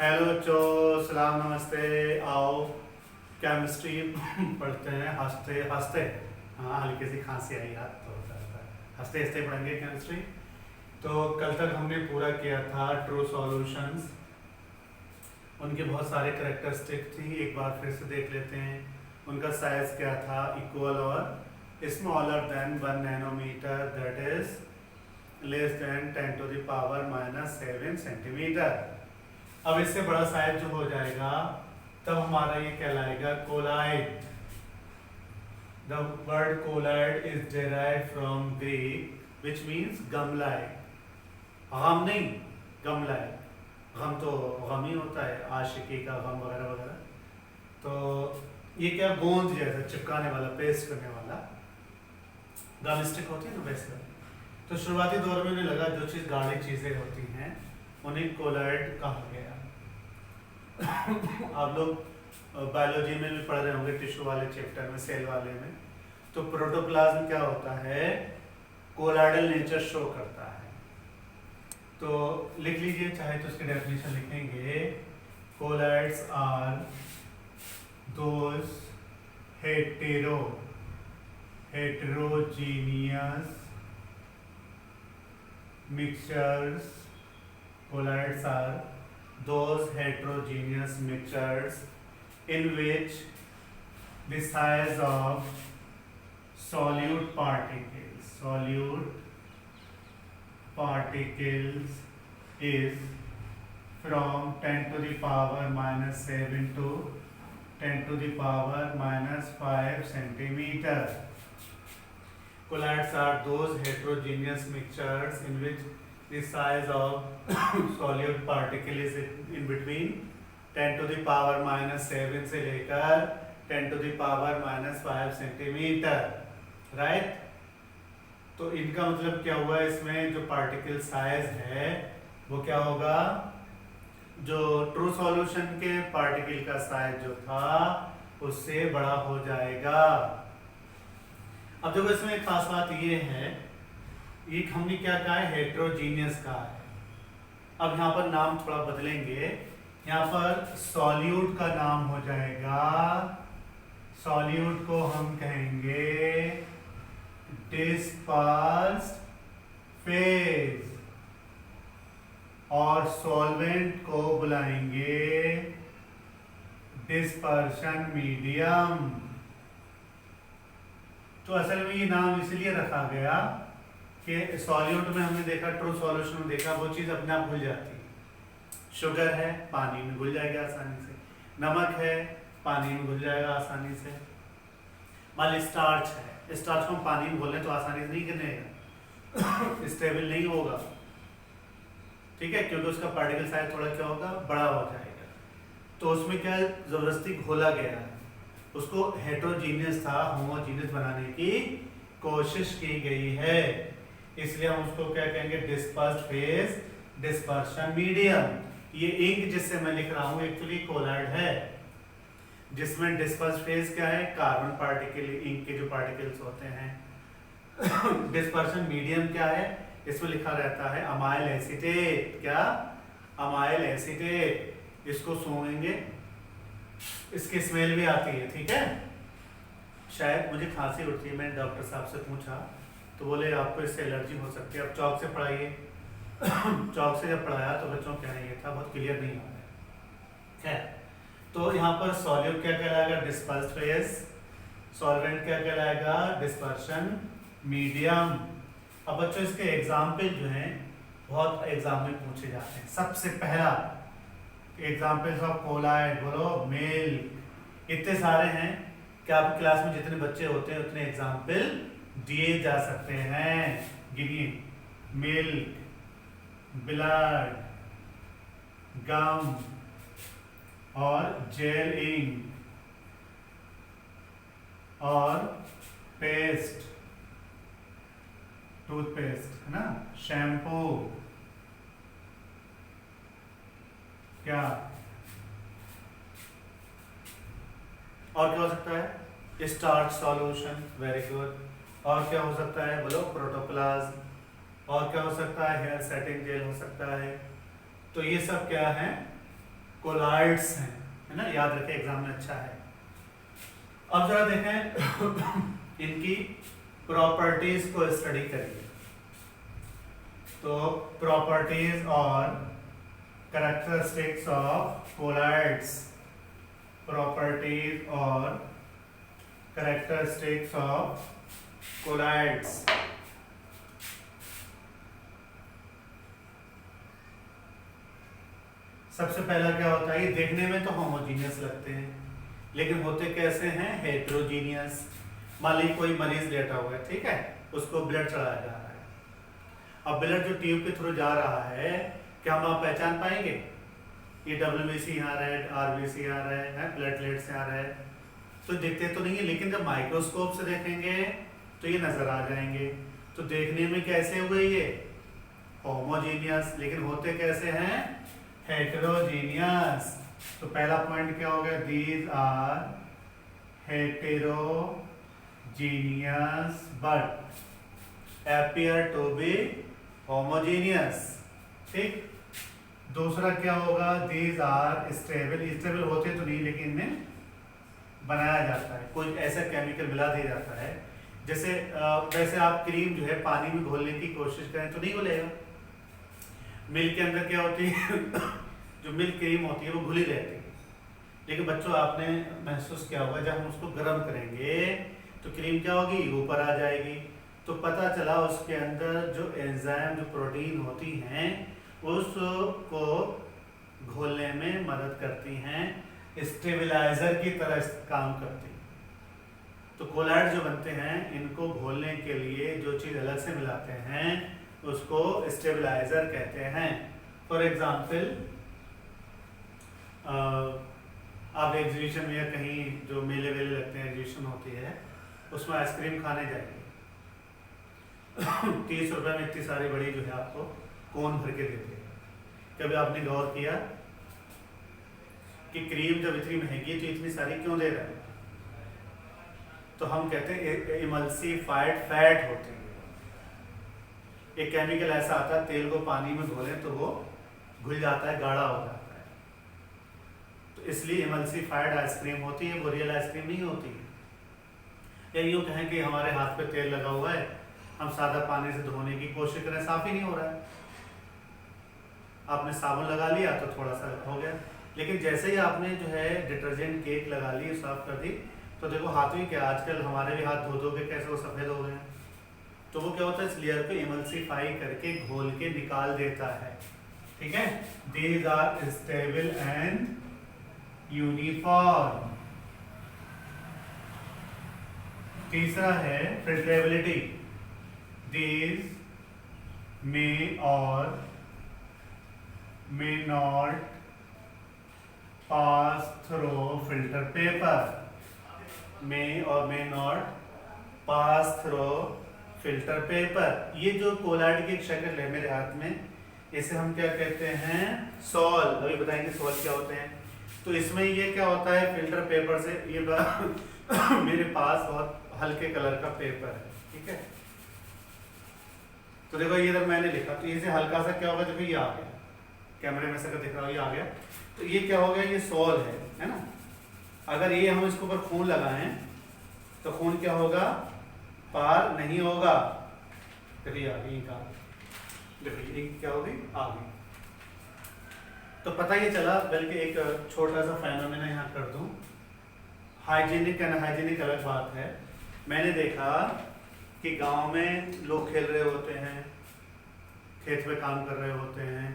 Hello बच्चों, सलाम नमस्ते। आओ केमिस्ट्री पढ़ते हैं हंसते हंसते। हाँ, हल्की सी खांसी आई यार तो होता रहता है। हंसते हंसते पढ़ेंगे केमिस्ट्री। तो कल तक हमने पूरा किया था ट्रू सॉल्यूशंस। उनके बहुत सारे करेक्टरिस्टिक थी, एक बार फिर से देख लेते हैं। उनका साइज क्या था, इक्वल और smaller than 1 nanometre, that is less than 10 to the power minus 7 centimetre. अब इससे बड़ा साइज जो हो जाएगा तब हमारा ये कहलाएगा colloid. The word colloid is derived from Greek which means gum like. Gum नहीं, गमलाइड। गम तो गम ही होता है, आशिकी का गम वगैरह वगैरह। तो ये क्या, गोंद जैसा चिपकाने वाला, पेस्ट करने वाला गम स्टिक होती है ना, वैसे। तो शुरुआती दौर में उन्हें लगा जो चीज़ गाढ़ी चीज़ें होती हैं उन्हें कोलाइड कहा गया। आप लोग बायोलॉजी में भी पढ़ रहे होंगे, टिश्यू वाले चैप्टर में, सेल वाले में। तो प्रोटोप्लाज्म क्या होता है, कोलाइडल नेचर शो करता है। तो लिख लीजिए, चाहे तो उसकी डेफिनेशन लिखेंगे। Colloids are those heterogeneous mixtures. Colloids are those heterogeneous mixtures in which the size of solute particles is from 10 to the power minus 7 to 10 to the power minus 5 centimeter. Colloids are those heterogeneous mixtures in which the size of solute particle is in between 10 to the power minus 7 से लेकर 10 to the power minus 5 centimetre, right. तो इनका मतलब क्या हुआ, इसमें जो particle size है वो क्या होगा, जो ट्रू सॉल्यूशन के पार्टिकल का साइज जो था उससे बड़ा हो जाएगा। अब देखो, इसमें एक खास बात ये है, ये हमने क्या कहा है, हेट्रोजीनियस कहा है। अब यहाँ पर नाम थोड़ा बदलेंगे, यहाँ पर सॉल्यूट का नाम हो जाएगा, सॉल्यूट को हम कहेंगे डिस्पर्स्ड फेज, और सॉल्वेंट को बुलाएंगे डिस्पर्शन मीडियम। तो असल में ये नाम इसलिए रखा गया कि सॉल्यूट में हमने देखा, ट्रू सॉल्यूशन में देखा, वो चीज़ अपने आप घुल जाती है। शुगर है, पानी में घुल जाएगा आसानी से। नमक है, पानी में घुल जाएगा आसानी से। मान ली स्टार्च है, स्टार्च को हम पानी में घोलें तो आसानी से नहीं गिरेगा, स्टेबल नहीं होगा, ठीक है, क्योंकि उसका पार्टिकल साइज थोड़ा क्या होगा, बड़ा हो जाएगा। तो उसमें क्या जबरदस्ती घोला गया है, उसको हेट्रोजीनियस था होमोजीनियस बनाने की कोशिश की गई है, इसलिए हम उसको क्या कहेंगे, डिस्पर्स्ड फेज, डिस्पर्शन मीडियम। ये इंक जिससे मैं लिख रहा हूँ एक्चुअली कोलाइड है, जिसमें डिस्पर्स्ड फेज क्या है, कार्बन पार्टिकल, इंक के जो पार्टिकल्स होते हैं। डिस्पर्शन मीडियम क्या है, इसमें लिखा रहता है अमाइल एसीटेट। क्या, अमाइल एसीटेट। इसको सूंघेंगे, इसकी स्मेल भी आती है, ठीक है। शायद मुझे खांसी उठती है, मैंने डॉक्टर साहब से पूछा तो बोले आपको इससे एलर्जी हो सकती है। अब चौक से पढ़ाइए। चौक से जब पढ़ाया तो बच्चों क्या नहीं था, बहुत क्लियर नहीं आ रहा है। तो यहाँ पर सॉल्यूट क्या कहलाएगा, डिस्पर्स्ड फेज। सॉल्वेंट क्या कहलाएगा, डिस्पर्शन मीडियम। अब बच्चों इसके एग्जाम्पल जो हैं बहुत एग्जाम में पूछे जाते हैं। सबसे पहला एग्जाम्पल्स ऑफ कोलाइड, बोलो मिल्क। इतने सारे हैं कि आपकी क्लास में जितने बच्चे होते हैं उतने एग्जाम्पल दिए जा सकते हैं। गिनिए, मिल्क, ब्लड, गम और जेल इंक और पेस्ट, टूथपेस्ट है ना, शैम्पू, क्या और क्या हो सकता है, स्टार्च सॉल्यूशन, वेरी गुड। और क्या हो सकता है, बोलो प्रोटोप्लाज्म। और क्या हो सकता है, हेयर सेटिंग जेल हो सकता है। तो ये सब क्या है, कोलाइड्स हैं, है ना, याद रखें एग्जाम में अच्छा है। अब जरा देखें इनकी प्रॉपर्टीज को स्टडी करिए। तो प्रॉपर्टीज और कैरेक्टरिस्टिक्स ऑफ कोलाइड्स, प्रॉपर्टीज और कैरेक्टरिस्टिक्स ऑफ कोलाइड्स। सबसे पहला क्या होता है, ये देखने में तो होमोजीनियस लगते हैं लेकिन होते कैसे हैं, हेट्रोजीनियस। मान लीजिए कोई मरीज लेटा हुआ है, ठीक है, उसको ब्लड चढ़ाया जा रहा है। अब ब्लड जो ट्यूब के थ्रू जा रहा है, क्या हम आप पहचान पाएंगे ये WBC आ रहा है, RBC आ रहा है, प्लेटलेट्स आ रहा है, तो दिखते तो नहीं है, लेकिन जब माइक्रोस्कोप से देखेंगे तो ये नजर आ जाएंगे। तो देखने में कैसे हुए ये होमोजीनियस, लेकिन होते कैसे हैं, हेटेरोजीनियस। तो पहला पॉइंट क्या हो गया, these are heterogeneous but appear to be homogeneous। ठीक, दूसरा क्या होगा, दीज आर स्टेबल। स्टेबल होते तो नहीं लेकिन इनमें बनाया जाता है, कोई ऐसा केमिकल मिला दिया जाता है। जैसे वैसे आप क्रीम जो है पानी में घोलने की कोशिश करें तो नहीं घुलेगा। मिल्क के अंदर क्या होती है जो मिल्क क्रीम होती है वो घुली रहती है, लेकिन बच्चों आपने महसूस किया होगा जब हम उसको गर्म करेंगे तो क्रीम क्या होगी, ऊपर आ जाएगी। तो पता चला उसके अंदर जो एंजाइम, जो प्रोटीन होती हैं उसको घोलने में मदद करती हैं, स्टेबलाइजर की तरह काम करती हैं। तो कोलाइड जो बनते हैं इनको घोलने के लिए जो चीज़ अलग से मिलाते हैं उसको स्टेबलाइजर कहते हैं। फॉर एग्जाम्पल आप एग्जीबिशन में या कहीं जो मेले वेले लगते हैं, एग्जीबिशन होती है, उसमें आइसक्रीम खाने जाएंगे 30 रुपए में इतनी सारी बड़ी जो है आपको कोन भर के देते हैं। कभी आपने गौर किया कि क्रीम जब इतनी महंगी है तो इतनी सारी क्यों दे रहा है? तो हम कहते हैं इमल्सिफाइड फैट होती है। एक केमिकल ऐसा आता है, तेल को पानी में घोलें तो वो घुल जाता है, गाढ़ा हो जाता है, तो इसलिए इमल्सिफाइड आइसक्रीम होती है, वो रियल आइसक्रीम नहीं होती है। या यूँ कहें कि हमारे हाथ पे तेल लगा हुआ है, हम सादा पानी से धोने की कोशिश करें, साफ ही नहीं हो रहा है। आपने साबुन लगा लिया तो थोड़ा सा हो गया, लेकिन जैसे ही आपने जो है डिटर्जेंट केक लगा ली, साफ कर दी, तो देखो हाथ में क्या, आजकल हमारे भी हाथ धो धो के कैसे वो सफ़ेद हो गए हैं। तो वो क्या होता है, इस लेयर को इमल्सिफाई करके घोल के निकाल देता है। ठीक है, these are stable and uniform. तीसरा है फिल्टरेबिलिटी। दीज मे और may not pass through filter paper। may और may not pass through filter paper। ये जो कोलाइड की एक शक्ल है मेरे हाथ में, इसे हम क्या कहते हैं, सॉल। अभी बताएंगे सॉल क्या होते हैं। तो इसमें ये क्या होता है, फिल्टर पेपर से ये मेरे पास बहुत हल्के कलर का पेपर है, ठीक है। तो देखो ये जब मैंने लिखा तो इसे हल्का सा क्या होगा, देखो ये आ गया, कैमरे में से अगर दिख रहा हो ये आ गया, तो ये क्या हो गया, ये सॉल है ना। अगर ये हम इसके ऊपर खून लगाएं तो खून क्या होगा, पार नहीं होगा। देखिए आ गई, देखिए क्या होगी, आ गई। तो पता ये चला, बल्कि एक छोटा सा फेनोमेना यहाँ कर दूं। हाइजीनिक अनहाइजीनिक अलग बात है। मैंने देखा कि गांव में लोग खेल रहे होते हैं, खेत में काम कर रहे होते हैं,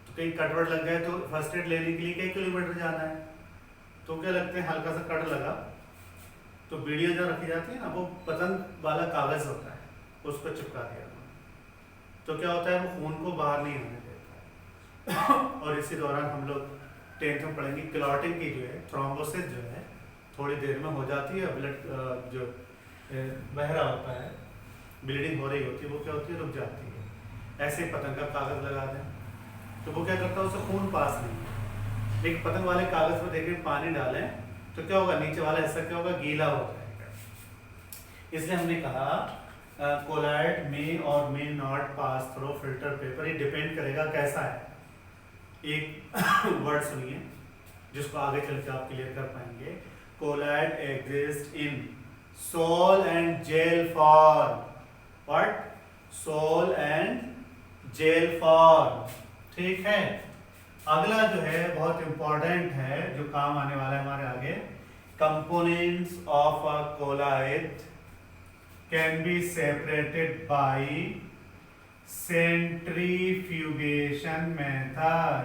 तो कहीं कटवट लग गए तो फर्स्ट एड लेने के लिए कई किलोमीटर जाना है। तो क्या लगते हैं, हल्का सा कट लगा तो बीड़ियाँ जो रखी जाती है ना, वो पतंग वाला कागज होता है, उसको चिपका दिया तो क्या होता है, वो खून को बाहर नहीं होने देता है। और इसी दौरान हम लोग 10th में पढ़ेंगे क्लॉटिंग की जो है, थ्रोम्बोसिस जो है थोड़ी देर में हो जाती है। ब्लड जो बह रहा होता है, ब्लीडिंग हो रही होती है, वो क्या होती है, रुक जाती है। ऐसे पतंग का कागज लगा दें तो वो क्या करता है, उसे खून पास नहीं है। लेकिन पतंग वाले कागज में देखें पानी डालें तो क्या होगा, नीचे वाला हिस्सा क्या होगा, गीला हो जाएगा। इसलिए हमने कहा कोलाइड मे और may not pass through filter paper. ये डिपेंड करेगा कैसा है। एक वर्ड सुनिए, जिसको आगे चल के आप क्लियर कर पाएंगे। Colloid exist in sol and gel form. What? Sol and gel form. ठीक है। अगला जो है बहुत इंपॉर्टेंट है, जो काम आने वाला है हमारे आगे। Components of a colloid can be separated by centrifugation method.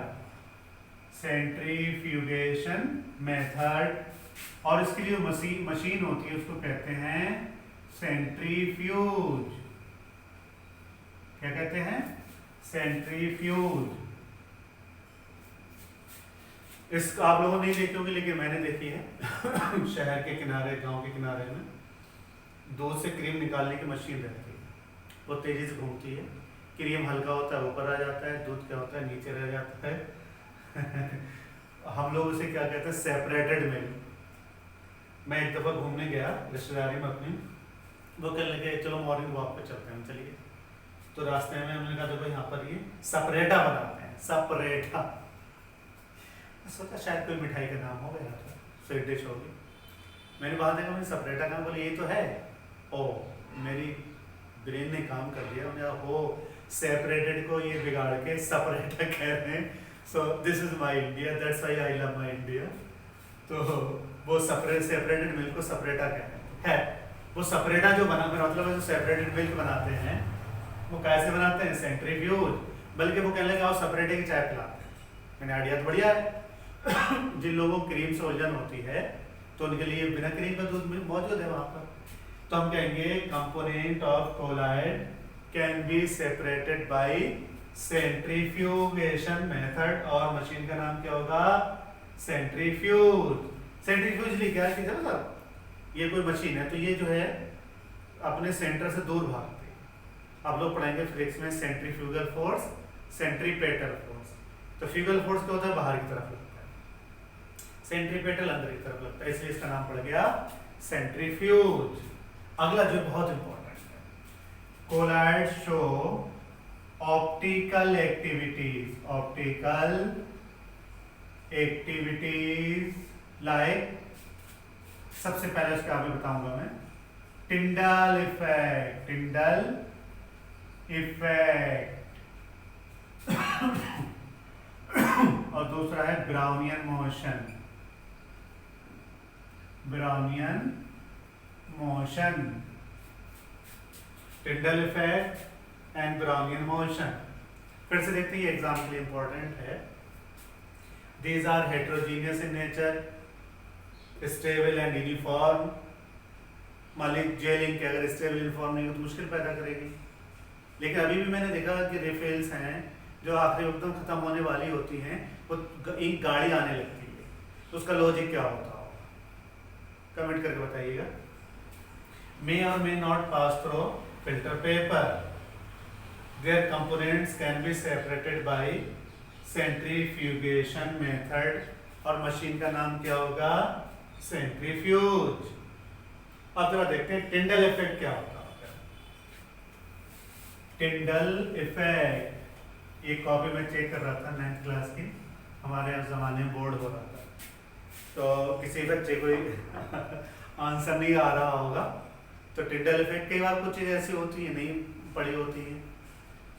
Centrifugation method. और इसके लिए मशीन होती है उसको कहते हैं सेंट्रीफ्यूज। क्या कहते हैं? सेंट्रीफ्यूज। इस आप लोगों ने नहीं देखी होगी लेकिन मैंने देखी है। शहर के किनारे, गांव के किनारे में दूध से क्रीम निकालने की मशीन रहती है। वो तेजी से घूमती है, क्रीम हल्का होता है ऊपर आ जाता है, दूध क्या होता है नीचे रह जाता है। हम लोग उसे क्या कहते हैं? Separated milk. मैं एक दफ़ा घूमने गया रिश्तेदारी में अपनी, वो कहने लगे चलो मॉर्निंग वॉक पे चलते हैं। चलिए, तो रास्ते में हमने कहा देखो यहाँ पर ये सपरेटा बनाते हैं, सपरेटा। सोचा शायद कोई मिठाई का नाम होगा, यहाँ तो स्वीट डिश होगी। मैंने बाहर देखा, मैंने सपरेटा कहा, बोले ये तो है। ओ, मेरी ब्रेन ने काम कर दिया। मैंने हो सेपरेटेड को ये बिगाड़ के सपरेटा कह रहे हैं। So this is my India, that's why I love my India. तो वो सेपरेटेड मिल्क को सपरेटा कहते हैं। वो सपरेटा जो बना, मेरा मतलब है जो सेपरेटेड मिल्क बनाते हैं वो कैसे बनाते हैं? सेंट्रीफ्यूज। बल्कि वो कहने लगे आओ सपरेटे की चाय पिलाते हैं। मैंने आइडिया तो बढ़िया है। जिन लोगों को क्रीम से उलझन होती है तो उनके लिए बिना क्रीम का दूध मौजूद है वहाँ पर। तो हम कहेंगे component of colloid can be separated by centrifugation method. और मशीन का नाम क्या होगा? सेंट्रीफ्यूज। सेंट्रीफ्यूजली क्या है? मतलब ये कोई मशीन है तो ये जो है अपने सेंटर से दूर भागती है। आप लोग पढ़ेंगे फिजिक्स में सेंट्रीफ्यूगल फोर्स, सेंट्रीपेटल फोर्स। तो फ्यूगल फोर्स क्या होता है? बाहर की तरफ लगता है, सेंट्रीपेटल अंदर की तरफ लगता है, इसलिए इसका नाम पड़ गया सेंट्रीफ्यूज। अगला जो बहुत इंपॉर्टेंट है, colloid show optical activities. Optical activities like, सबसे पहले उसका आपको बताऊंगा मैं, टिंडल इफेक्ट। Tyndall effect. और दूसरा है Brownian motion. Brownian motion, Tyndall effect and Brownian motion. फिर से देखते हैं, एग्जाम के लिए इंपॉर्टेंट है। These are heterogeneous in nature, stable and uniform। मान लीजिए जेलिंग के अगर स्टेबल यूनिफॉर्म नहीं हो तो मुश्किल पैदा करेगी। लेकिन अभी भी मैंने देखा कि रिफिल्स हैं जो आखिरी एकदम खत्म होने वाली होती हैं, वो इंक गाड़ी आने लगती है। तो उसका लॉजिक क्या होता होगा? कमेंट करके बताइएगा। मे और may not pass through filter paper. There components can be separated by centrifugation method. और मशीन का नाम क्या होगा? सेंट्रीफ्यूज। अब जरा देखते हैं टिंडल इफेक्ट क्या होता है। टिंडल इफेक्ट, ये कॉपी में चेक कर रहा था 9th क्लास की, हमारे ज़माने में बोर्ड हो रहा था, तो किसी बच्चे को आंसर नहीं आ रहा होगा। तो टिंडल इफेक्ट, कई बार कुछ चीज़ें ऐसी होती है नहीं पढ़ी होती है,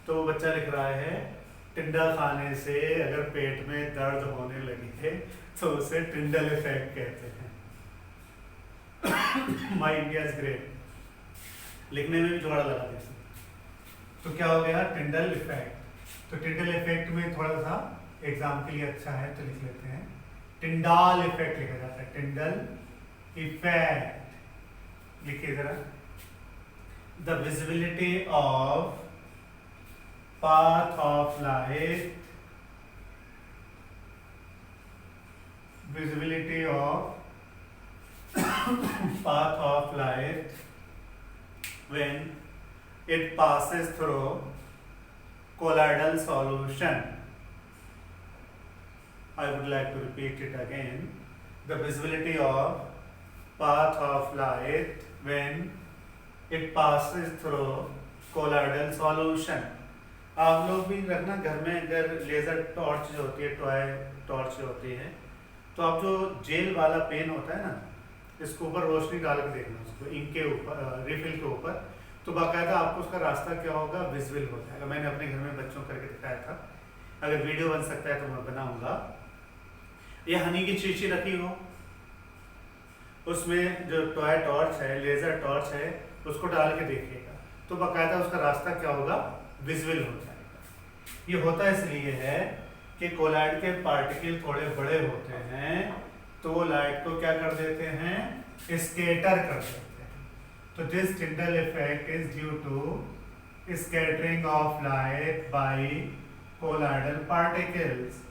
तो वो बच्चा लिख रहा है टिंडा खाने से अगर पेट में दर्द होने लगे तो उसे टिंडल इफेक्ट कहते हैं। माय इंडिया इज ग्रेट, लिखने में भी जोड़ा लगा देते। तो क्या हो गया? Tyndall effect. तो टिंडल इफेक्ट में थोड़ा सा एग्जाम के लिए अच्छा है तो लिख लेते हैं, टिंडाल इफेक्ट लिखा जाता है। टिंडल इफेक्ट लिखिए जरा। The visibility of path of light, visibility of path of light when it passes through colloidal solution. I would like to repeat it again. The visibility of path of light when it passes through colloidal solution. आप लोग भी रखना घर में, अगर laser torch जो होती है, टॉय टॉर्च जो होती है, तो आप जो जेल वाला पेन होता है ना, इसके ऊपर रोशनी डाल के देखना, उसको इंक के ऊपर, रिफिल के ऊपर, तो बाकायदा आपको उसका रास्ता क्या होगा, विजिबल हो जाएगा। मैंने अपने घर में बच्चों करके दिखाया था, अगर वीडियो बन सकता है तो मैं बनाऊंगा। ये हनी की शीशी रखी हो, उसमें जो टॉय टॉर्च है, लेजर टॉर्च है, उसको डाल के देखिएगा तो बाकायदा उसका रास्ता क्या होगा, विजिबल हो जाएगा। ये होता इसलिए है कि कोलाइड के पार्टिकल थोड़े बड़े होते हैं, तो वो लाइट को क्या कर देते हैं, स्कैटर कर देते हैं। तो this Tyndall effect is due to scattering of light by colloidal particles.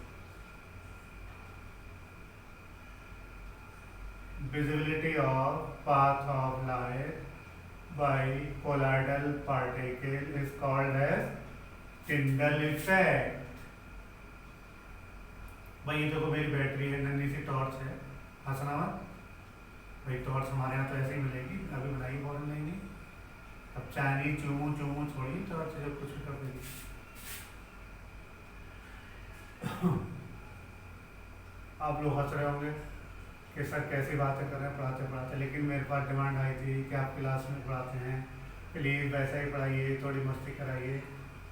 Visibility of path of light by colloidal particle is called as Tyndall effect। भाई ये देखो मेरी बैटरी है, नन्ही सी टॉर्च है, हंसना मत भाई, टॉर्च हमारे यहाँ तो ऐसे ही मिलेगी, अभी बनाई बहुत नहीं। अब चाइनीज चूमू चूमू छोड़ी टॉर्च जब कुछ भी कर देगी। आप लोग हंस रहे होंगे कि सर कैसी बातें कर रहे हैं पढ़ाते पढ़ाते, लेकिन मेरे पास डिमांड आई थी कि आप क्लास में पढ़ाते हैं, प्लीज़ वैसा ही पढ़ाइए, थोड़ी मस्ती कराइए।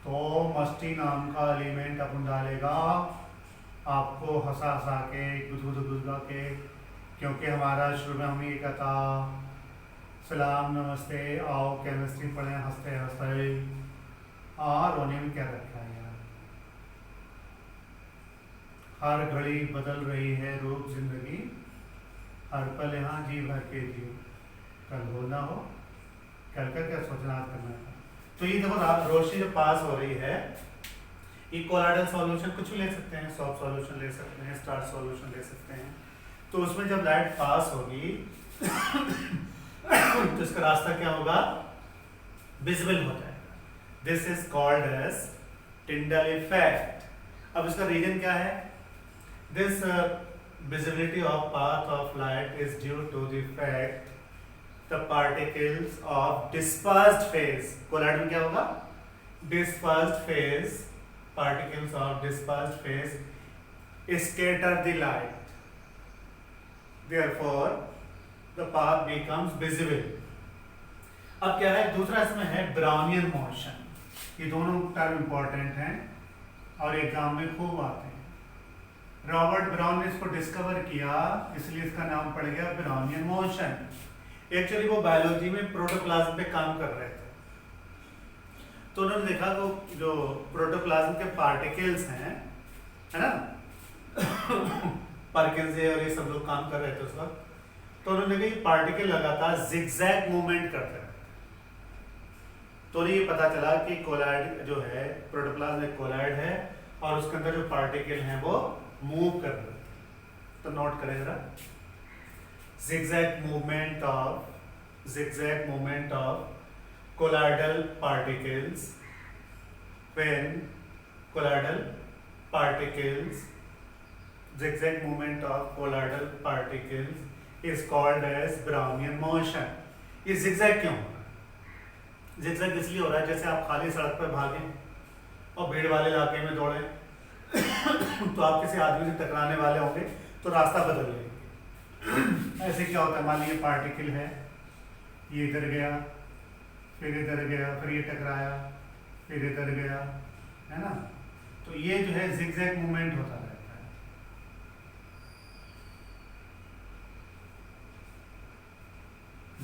तो मस्ती नाम का एलिमेंट अपन डालेगा, आपको हंसा हंसा के, गुदगुदा के, क्योंकि हमारा शुरू में हमें ये कहता सलाम नमस्ते आओ केमिस्ट्री पढ़ें हंसते हंसते, और रोने में क्या रखा है यार। हर घड़ी बदल रही है रूप जिंदगी, हर पल यहाँ जी भर के जियो, कल हो ना हो, कल का क्या सोचना आज करना है। तो ये देखो रोशनी जो पास हो रही है, ये कोलाइडल सॉल्यूशन कुछ भी ले सकते हैं, सॉफ्ट सॉल्यूशन ले सकते हैं, स्टार्च सॉल्यूशन ले सकते हैं। तो उसमें जब लाइट पास होगी तो इसका रास्ता क्या होगा, विजिबल हो जाएगा। This is called as Tyndall effect. अब इसका रीजन क्या है, this visibility of path of light is due to the fact the particles of dispersed phase, colloid में क्या होगा, dispersed phase, particles of dispersed phase scatter the light, therefore the path becomes visible। अब क्या है, दूसरा इसमें है Brownian motion. ये दोनों टर्म इंपॉर्टेंट हैं और एग्जाम में खूब आते हैं। रॉबर्ट ब्राउन ने इसको डिस्कवर किया, इसलिए इसका नाम पड़ गया ब्राउनियन मोशन। एक्चुअली वो बायोलॉजी में प्रोटोप्लाज्म पे काम कर रहे थे, तो उन्होंने देखा वो जो प्रोटोप्लाज्म के पार्टिकल्स हैं, है ना, पार्किंसन और ये सब लोग काम कर रहे थे उस वक्त, तो उन्होंने कहा पार्टिकल लगातार जिगजैग मूवमेंट करते रहते। तो उन्हें ये पता चला कि कोलाइड जो है, प्रोटोप्लाज्म एक कोलाइड है और उसके अंदर जो पार्टिकल हैं वो मूव कर रहे हैं। तो नोट करें जरा, zigzag movement of colloidal particles when zigzag movement of colloidal particles is called as Brownian motion। ये zigzag क्यों हो रहा है? zigzag इसलिए हो रहा है जैसे आप खाली सड़क पर भागें और भीड़ वाले इलाके में दौड़ें तो आप किसी आदमी से टकराने वाले होंगे तो रास्ता बदल लेंगे। ऐसे क्या होता है, मान लीजिए पार्टिकल है, ये इधर गया, फिर इधर गया, फिर ये टकराया, फिर इधर गया, है ना। तो ये जो है जिगजैग मूवमेंट होता रहता है।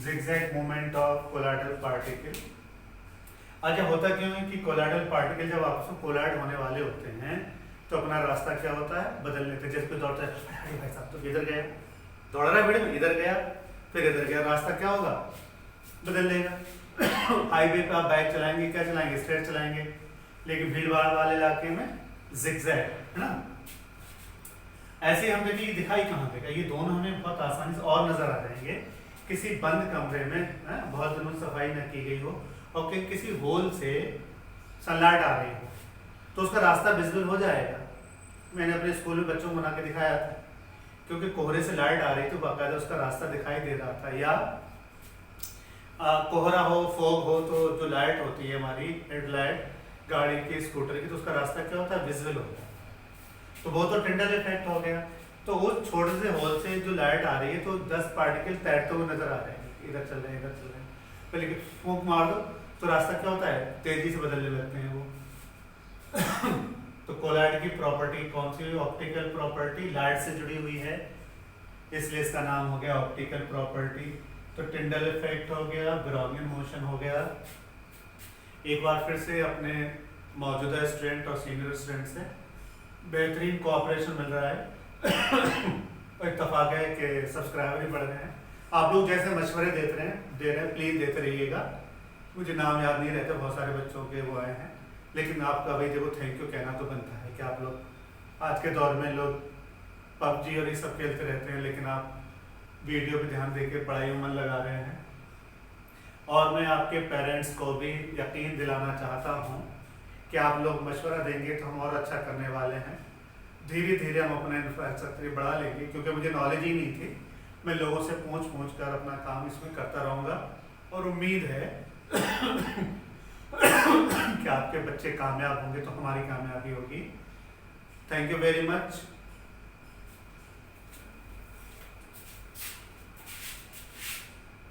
Zigzag movement of colloidal particle. अच्छा, होता क्यों है कि कोलाइडल पार्टिकल जब आपस में कोलाइड होने वाले होते हैं तो अपना रास्ता क्या होता है, बदल लेते हैं। जैसे कोई दौड़ता है, भाई साहब तो इधर गया, दौड़ रहा है भीड़ में, इधर गया, फिर इधर गया, रास्ता क्या होगा, बदल लेगा। हाईवे पे आप बाइक चलाएंगे, क्या चलाएंगे, स्ट्रेट चलाएंगे, लेकिन भीड़ भाड़ वाले इलाके में जिगजैग, है ना। ऐसे हम देखिए दिखाई कहाँ देगा, ये दोनों हमें बहुत आसानी से और नजर आ जाएंगे। किसी बंद कमरे में बहुत दिनों से सफाई न की गई हो और किसी होल से सनलाइट आ रही हो तो उसका रास्ता विजिबल हो जाएगा। मैंने अपने स्कूल में बच्चों को बना के दिखाया था, क्योंकि कोहरे से लाइट आ रही तो बाकायदा उसका रास्ता दिखाई दे रहा था। या कोहरा हो, फॉग हो, तो जो लाइट होती है हमारी हेडलाइट गाड़ी की, स्कूटर की, तो उसका रास्ता क्या होता है, विजिबल होता है। तो वो तो टिंडल इफेक्ट हो गया। तो वो छोटे से होल से जो लाइट आ रही है तो 10 पार्टिकल तैरते हुए नजर आ रहे हैं, इधर चल रहे हैं इधर चल रहे हैं। पर लेकिन फूंक मार दो तो रास्ता क्या होता है, तेजी से बदलने लगते हैं वो। तो कोलाइड की प्रॉपर्टी कौन सी हुई, ऑप्टिकल प्रॉपर्टी, लाइट से जुड़ी हुई है, इसलिए इसका नाम हो गया ऑप्टिकल प्रॉपर्टी। तो टिंडल इफेक्ट हो गया, ब्राउनियन मोशन हो गया। एक बार फिर से अपने मौजूदा स्टूडेंट और सीनियर स्टूडेंट से बेहतरीन कोऑपरेशन मिल रहा है। इत्तेफाक है कि सब्सक्राइबर ही बढ़ रहे हैं। आप लोग जैसे मशवरे दे रहे हैं प्लीज़ देते रहिएगा। मुझे नाम याद नहीं रहते, बहुत सारे बच्चों के वो आए हैं, लेकिन आपका भाई देखो थैंक यू कहना तो बनता है कि आप लोग आज के दौर में लोग पबजी और ये सब खेलते रहते हैं, लेकिन आप वीडियो पे ध्यान देके पढ़ाई में मन लगा रहे हैं। और मैं आपके पेरेंट्स को भी यकीन दिलाना चाहता हूँ कि आप लोग मशवरा देंगे तो हम और अच्छा करने वाले हैं। धीरे धीरे हम अपना इंफ्रास्ट्रक्चर बढ़ा लेंगे, क्योंकि मुझे नॉलेज ही नहीं थी। मैं लोगों से पूछ कर अपना काम इसमें करता रहूँगा और उम्मीद है कि आपके बच्चे कामयाब होंगे तो हमारी कामयाबी होगी। Thank you very much.